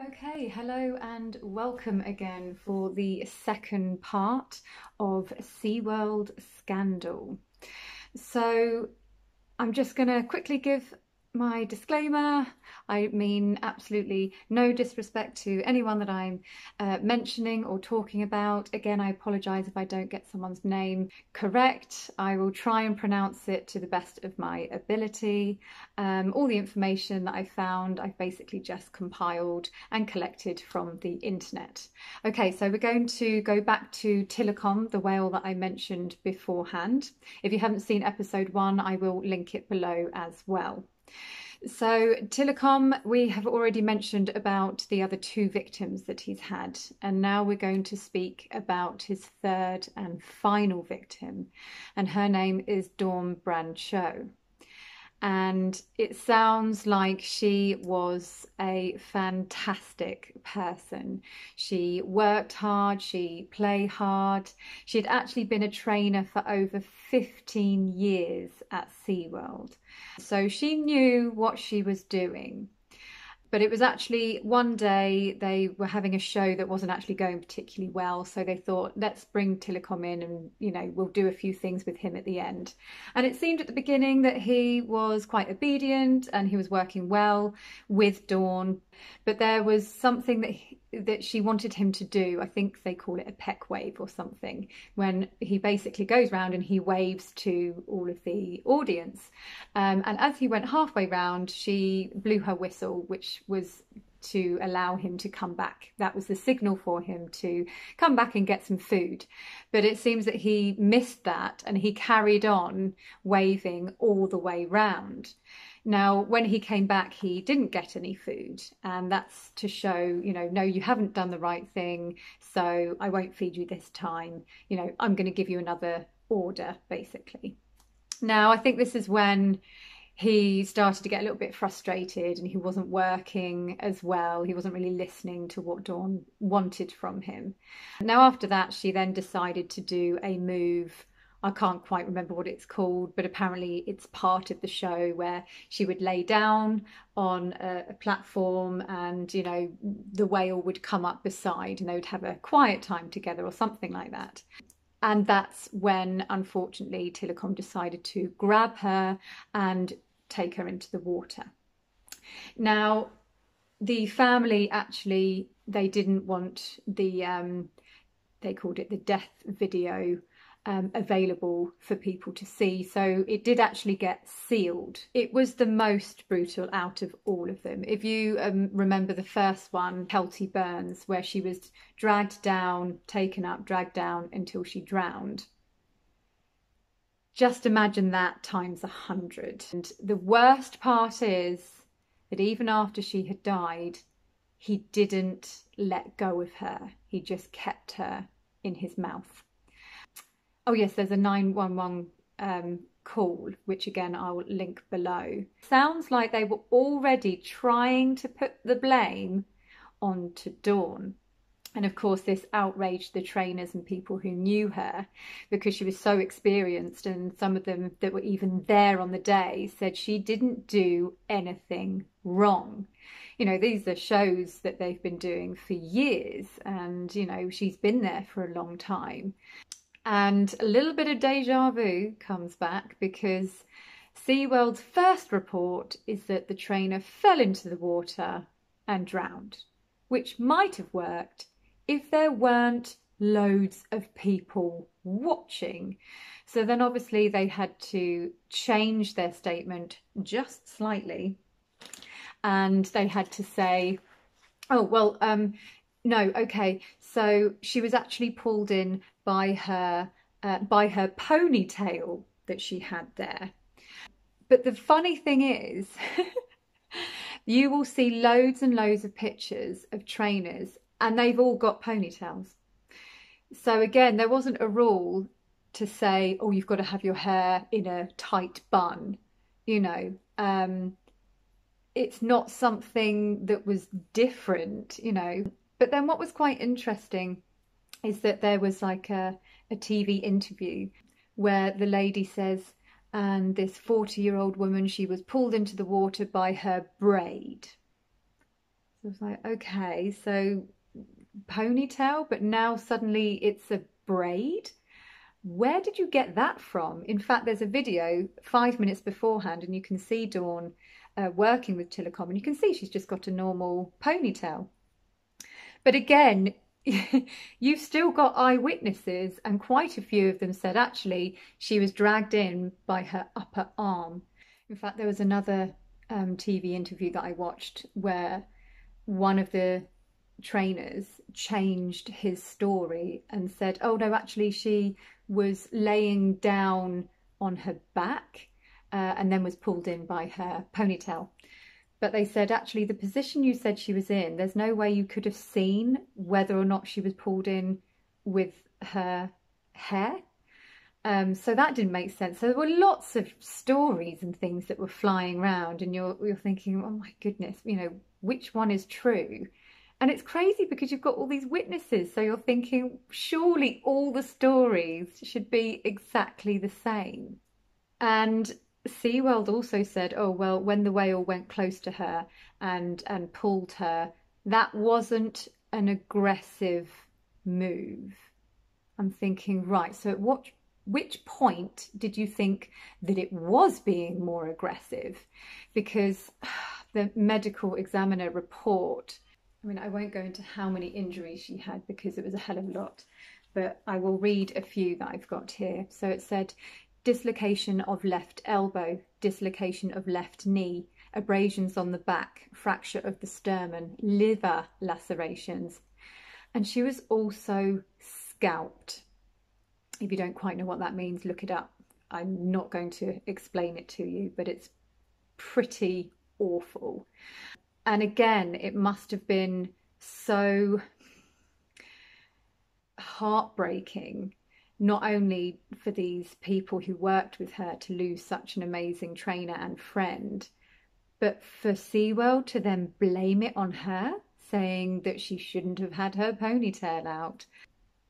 Okay, hello and welcome again for the second part of SeaWorld Scandal. So I'm just going to quickly give my disclaimer. I mean absolutely no disrespect to anyone that I'm mentioning or talking about. Again, I apologise if I don't get someone's name correct. I will try and pronounce it to the best of my ability. All the information that I found, I've basically just compiled and collected from the internet. Okay, so we're going to go back to Tilikum, the whale that I mentioned beforehand. If you haven't seen episode 1, I will link it below as well. So Tilikum, we have already mentioned about the other 2 victims that he's had, and now we're going to speak about his third and final victim, and her name is Dawn Brancheau. And it sounds like she was a fantastic person. She worked hard, she played hard. She had actually been a trainer for over 15 years at SeaWorld. So she knew what she was doing. But it was actually one day they were having a show that wasn't actually going particularly well. So they thought, let's bring Tilikum in and, we'll do a few things with him at the end. And it seemed at the beginning that he was quite obedient and he was working well with Dawn. But there was something that she wanted him to do. I think they call it a peck wave or something, when he basically goes round and he waves to all of the audience. And as he went halfway round, she blew her whistle, which was to allow him to come back. That was the signal for him to come back and get some food. But it seems that he missed that and he carried on waving all the way round. Now, when he came back, he didn't get any food, and that's to show, no, you haven't done the right thing, so I won't feed you this time. I'm going to give you another order, basically. Now, I think this is when he started to get a little bit frustrated and he wasn't working as well. He wasn't really listening to what Dawn wanted from him. Now, after that, she then decided to do a move. I can't quite remember what it's called, but apparently it's part of the show where she would lay down on a platform and, the whale would come up beside and they would have a quiet time together or something like that. And that's when, unfortunately, Tilikum decided to grab her and take her into the water. Now, the family actually, they didn't want they called it the death video available for people to see, so it did actually get sealed. It was the most brutal out of all of them. If you remember the first one, Kelty Burns, where she was dragged down, taken up, dragged down until she drowned. Just imagine that times 100. And the worst part is that even after she had died, he didn't let go of her. He just kept her in his mouth. Oh yes, there's a 911 call, which again I'll link below. Sounds like they were already trying to put the blame onto Dawn. And of course this outraged the trainers and people who knew her because she was so experienced, and some of them that were even there on the day said she didn't do anything wrong. These are shows that they've been doing for years, and she's been there for a long time. And a little bit of deja vu comes back because SeaWorld's first report is that the trainer fell into the water and drowned, which might have worked if there weren't loads of people watching. So then obviously they had to change their statement just slightly, and they had to say, oh, well, no, okay, so she was actually pulled in by her ponytail that she had there. But the funny thing is, you will see loads and loads of pictures of trainers and they've all got ponytails. So again, there wasn't a rule to say, oh, you've got to have your hair in a tight bun, it's not something that was different, But then what was quite interesting is that there was like a TV interview where the lady says, and this 40-year-old woman, she was pulled into the water by her braid. So I was like, okay, so ponytail, but now suddenly it's a braid. Where did you get that from? In fact, there's a video 5 minutes beforehand, and you can see Dawn working with Tilikum, and you can see she's just got a normal ponytail. But again, you've still got eyewitnesses, and quite a few of them said actually she was dragged in by her upper arm. In fact, there was another TV interview that I watched where one of the trainers changed his story and said, oh no, actually she was laying down on her back and then was pulled in by her ponytail. But they said, actually, the position you said she was in, there's no way you could have seen whether or not she was pulled in with her hair. So that didn't make sense. So there were lots of stories and things that were flying around, and you're thinking, oh my goodness, you know, which one is true? And it's crazy because you've got all these witnesses. So you're thinking, surely all the stories should be exactly the same. And SeaWorld also said, oh, well, when the whale went close to her and pulled her, that wasn't an aggressive move. I'm thinking, right, so at which point did you think that it was being more aggressive? Because the medical examiner report, I mean, I won't go into how many injuries she had because it was a hell of a lot, but I will read a few that I've got here. So it said, dislocation of left elbow, dislocation of left knee, abrasions on the back, fracture of the sternum, liver lacerations. And she was also scalped. If you don't quite know what that means, look it up. I'm not going to explain it to you, but it's pretty awful. And again, it must have been so heartbreaking, not only for these people who worked with her to lose such an amazing trainer and friend, but for SeaWorld to then blame it on her, saying that she shouldn't have had her ponytail out,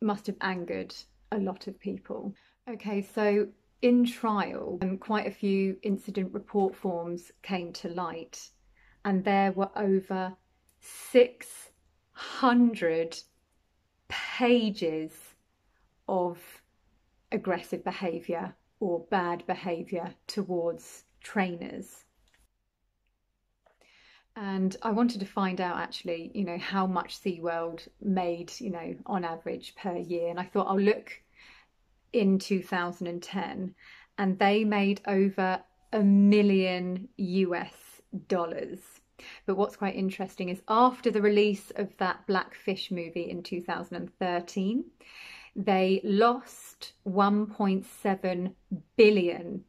must have angered a lot of people. Okay, so in trial, quite a few incident report forms came to light, and there were over 600 pages of aggressive behaviour or bad behaviour towards trainers. And I wanted to find out actually, you know, how much SeaWorld made, you know, on average per year. And I thought I'll look in 2010, and they made over $1 million US. But what's quite interesting is after the release of that Black Fish movie in 2013, they lost 1.7 billion.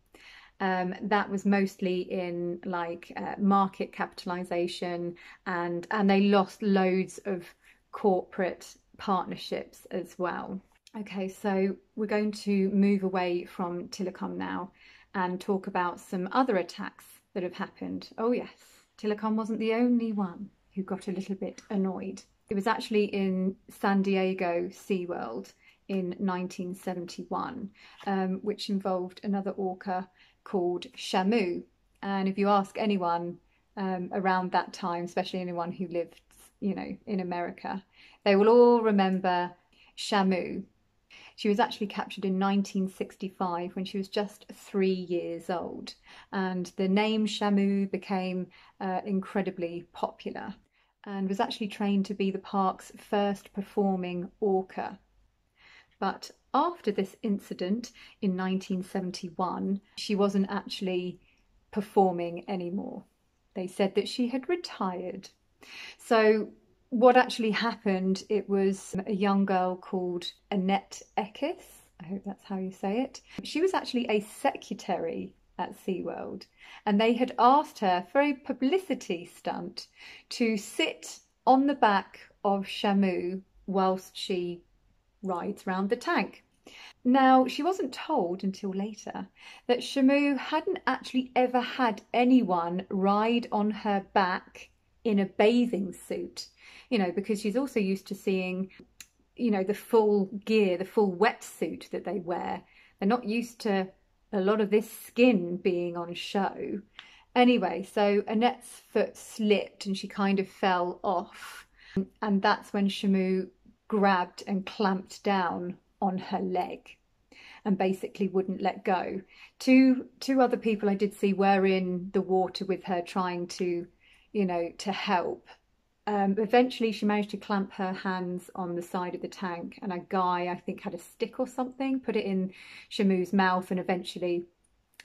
That was mostly in like market capitalization, and they lost loads of corporate partnerships as well. Okay, so we're going to move away from Tilikum now and talk about some other attacks that have happened. Oh yes, Tilikum wasn't the only one who got a little bit annoyed. It was actually in San Diego SeaWorld in 1971, which involved another orca called Shamu. And if you ask anyone around that time, especially anyone who lived, you know, in America, they will all remember Shamu. She was actually captured in 1965 when she was just 3 years old, and the name Shamu became incredibly popular and was actually trained to be the park's first performing orca. But after this incident in 1971, she wasn't actually performing anymore. They said that she had retired. So what actually happened, it was a young girl called Annette. I hope that's how you say it. She was actually a secretary at SeaWorld, and they had asked her for a publicity stunt to sit on the back of Shamu whilst she rides round the tank. Now, she wasn't told until later that Shamu hadn't actually ever had anyone ride on her back in a bathing suit, you know, because she's also used to seeing, you know, the full gear, the full wetsuit that they wear. They're not used to a lot of this skin being on show. Anyway, so Annette's foot slipped and she kind of fell off. And that's when Shamu grabbed and clamped down on her leg and basically wouldn't let go. Two other people I did see were in the water with her trying to, you know, to help. Eventually she managed to clamp her hands on the side of the tank, and a guy, I think, had a stick or something, put it in Shamu's mouth, and eventually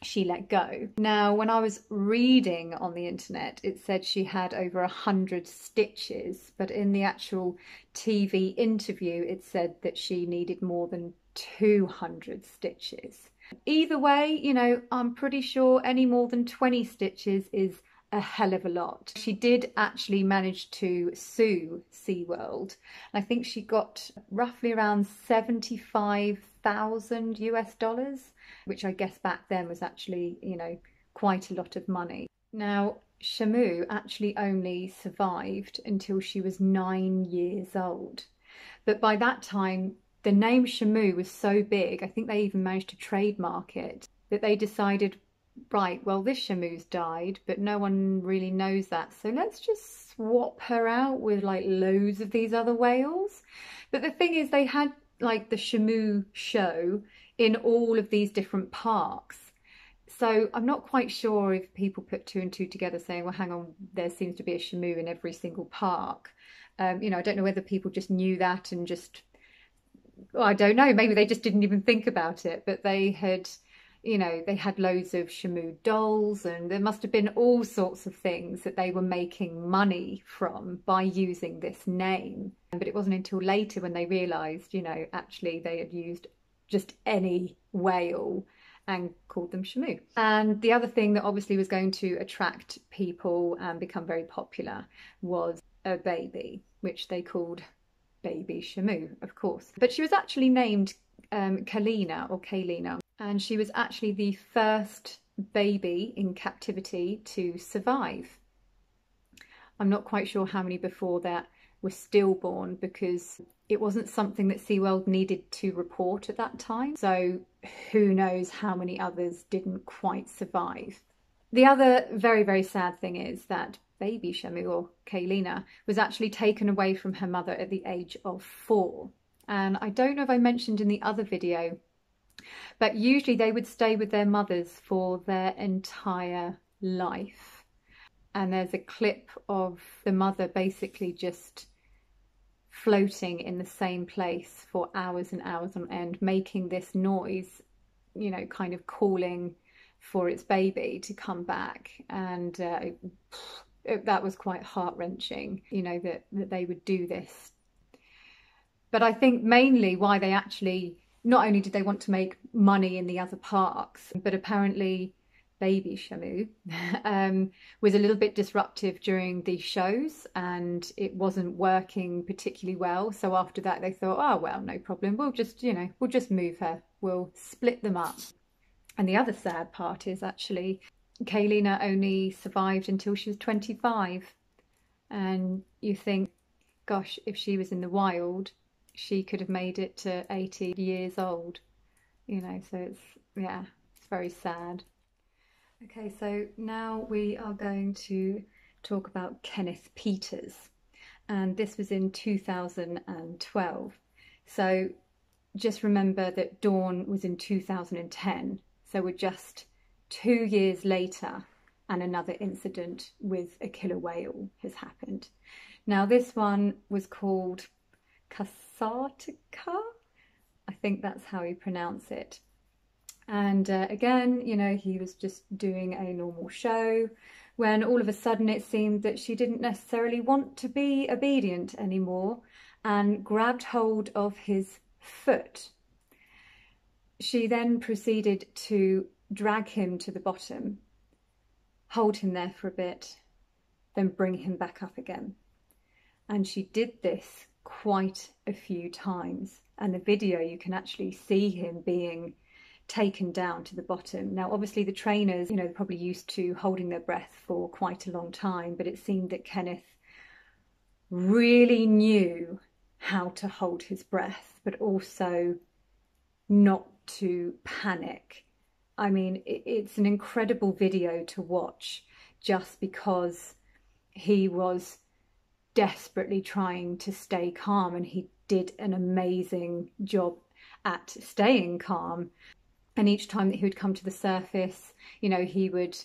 she let go. Now, when I was reading on the internet, it said she had over 100 stitches, but in the actual TV interview, it said that she needed more than 200 stitches. Either way, you know, I'm pretty sure any more than 20 stitches is a hell of a lot. She did actually manage to sue SeaWorld. I think she got roughly around 75,000 US dollars, which I guess back then was actually, you know, quite a lot of money. Now, Shamu actually only survived until she was 9 years old. But by that time, the name Shamu was so big, I think they even managed to trademark it, that they decided, right, well, this Shamu's died, but no one really knows that, so let's just swap her out with like loads of these other whales. But the thing is, they had like the Shamu show in all of these different parks. So I'm not quite sure if people put two and two together saying, well, hang on, there seems to be a Shamu in every single park. You know, I don't know whether people just knew that and just, well, I don't know, maybe they just didn't even think about it, but they had, you know, they had loads of Shamu dolls, and there must have been all sorts of things that they were making money from by using this name. But it wasn't until later when they realised, you know, actually they had used just any whale and called them Shamu. And the other thing that obviously was going to attract people and become very popular was a baby, which they called baby Shamu, of course. But she was actually named Kalina, and she was actually the first baby in captivity to survive. I'm not quite sure how many before that were stillborn, because it wasn't something that SeaWorld needed to report at that time. So who knows how many others didn't quite survive. The other very, very sad thing is that baby Shamu, or Kalina, was actually taken away from her mother at the age of 4. And I don't know if I mentioned in the other video, but usually they would stay with their mothers for their entire life. And there's a clip of the mother basically just floating in the same place for hours and hours on end, making this noise, you know, kind of calling for its baby to come back. And that was quite heart-wrenching, you know, that they would do this. But I think mainly why they actually, not only did they want to make money in the other parks, but apparently baby Shamu was a little bit disruptive during the shows, and it wasn't working particularly well. So after that they thought, oh well, no problem, we'll just, you know, we'll just move her, we'll split them up. And the other sad part is actually Kalina only survived until she was 25. And you think, gosh, if she was in the wild, she could have made it to 80 years old, you know, so it's, yeah, it's very sad. Okay, so now we are going to talk about Kenneth Peters, and this was in 2012. So just remember that Dawn was in 2010, so we're just 2 years later and another incident with a killer whale has happened. Now this one was called Kasartika, I think that's how you pronounce it. And again, you know, he was just doing a normal show when all of a sudden it seemed that she didn't necessarily want to be obedient anymore and grabbed hold of his foot. She then proceeded to drag him to the bottom, hold him there for a bit, then bring him back up again. And she did this quite a few times. And the video, you can actually see him being taken down to the bottom. Now, obviously the trainers, you know, probably used to holding their breath for quite a long time, but it seemed that Kenneth really knew how to hold his breath, but also not to panic. I mean, it's an incredible video to watch. just because he was desperately trying to stay calm, and he did an amazing job at staying calm. And each time that he would come to the surface, you know, he would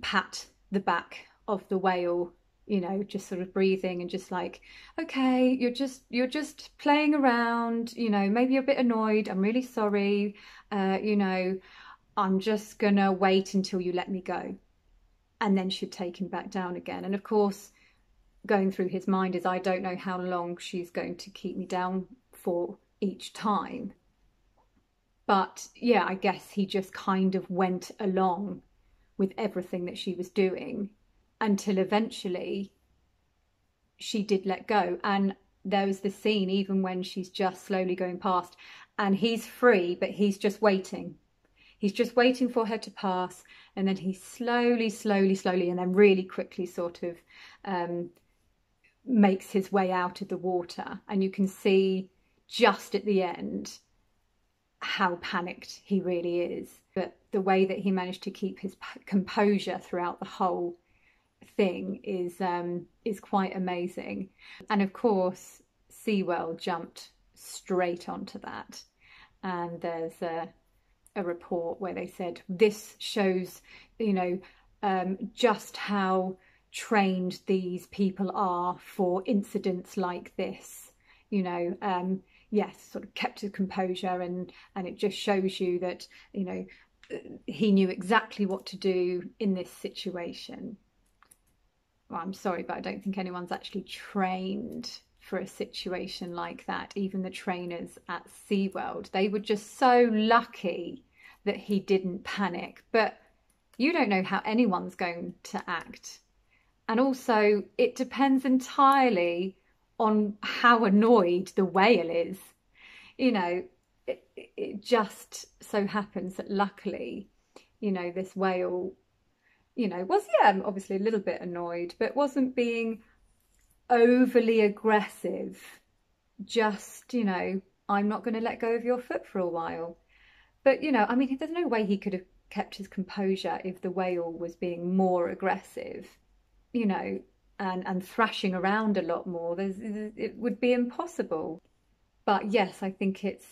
pat the back of the whale, you know, just sort of breathing and just like, okay, you're just playing around, you know, maybe you're a bit annoyed, I'm really sorry, you know, I'm just gonna wait until you let me go. And then she'd take him back down again. And of course, going through his mind is, I don't know how long she's going to keep me down for each time. But yeah, I guess he just kind of went along with everything that she was doing until eventually she did let go. And there was the scene, even when she's just slowly going past and he's free, but he's just waiting. He's just waiting for her to pass, and then he slowly, and then really quickly sort of makes his way out of the water. And you can see just at the end how panicked he really is. But the way that he managed to keep his composure throughout the whole thing is quite amazing. And of course, SeaWorld jumped straight onto that. And there's a report where they said this shows, you know, just how trained these people are for incidents like this, you know. Yes, sort of kept his composure, and it just shows you that, you know, he knew exactly what to do in this situation. Well, I'm sorry, but I don't think anyone's actually trained for a situation like that. Even the trainers at SeaWorld, they were just so lucky that he didn't panic. But you don't know how anyone's going to act. And also, it depends entirely on how annoyed the whale is. You know, it just so happens that luckily, you know, this whale, you know, was, yeah, obviously a little bit annoyed, but wasn't being overly aggressive. Just, you know, I'm not going to let go of your foot for a while. But, you know, I mean, there's no way he could have kept his composure if the whale was being more aggressive, you know, and thrashing around a lot more. It would be impossible. But yes, I think it's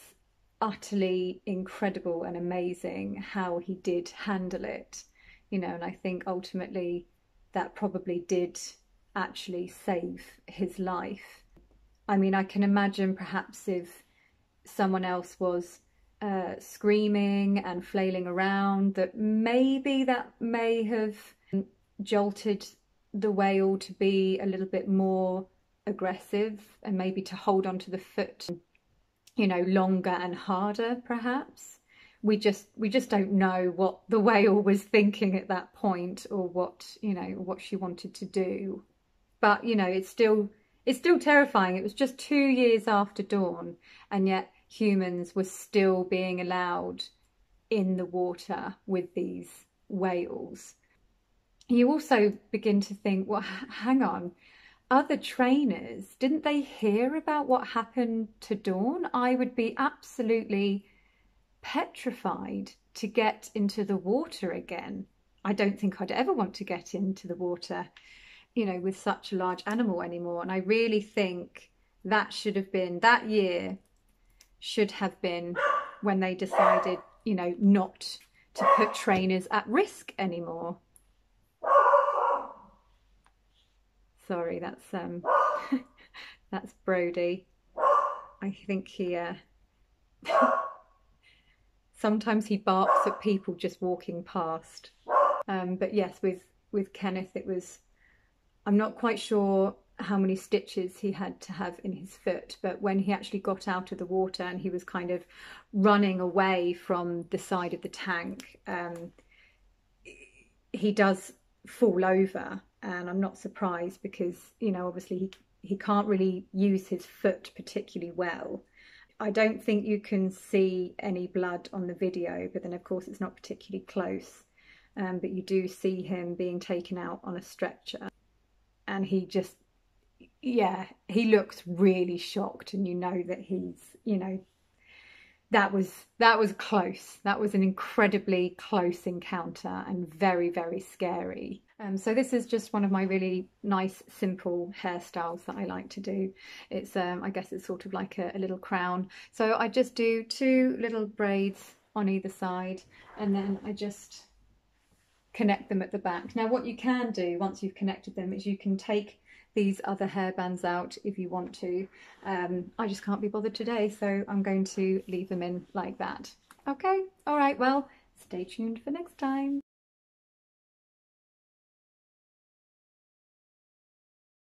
utterly incredible and amazing how he did handle it, you know, and I think ultimately that probably did actually save his life. I mean, I can imagine perhaps if someone else was screaming and flailing around, that may have jolted the whale to be a little bit more aggressive and maybe to hold onto the foot, you know, longer and harder perhaps. We just don't know what the whale was thinking at that point, or what, you know, what she wanted to do. But, you know, it's still terrifying. It was just 2 years after Dawn, and yet humans were still being allowed in the water with these whales. You also begin to think, well, hang on, other trainers, didn't they hear about what happened to Dawn? I would be absolutely petrified to get into the water again. I don't think I'd ever want to get into the water, you know, with such a large animal anymore. And I really think that that year should have been when they decided, you know, not to put trainers at risk anymore. Sorry, that's that's Brody. I think he sometimes he barks at people just walking past. But yes, with Kenneth, it was, I'm not quite sure how many stitches he had to have in his foot, but when he actually got out of the water and he was kind of running away from the side of the tank, he does fall over. And I'm not surprised because, you know, obviously he can't really use his foot particularly well. I don't think you can see any blood on the video, but then of course it's not particularly close. But you do see him being taken out on a stretcher, and he just, yeah, he looks really shocked, and you know that he's, you know, That was close. That was an incredibly close encounter and very, very scary. So this is just one of my really nice, simple hairstyles that I like to do. It's, I guess it's sort of like a little crown. So I just do 2 little braids on either side, and then I just connect them at the back. Now what you can do once you've connected them is you can take these other hairbands out if you want to. I just can't be bothered today, so I'm going to leave them in like that. Okay, all right, well, stay tuned for next time.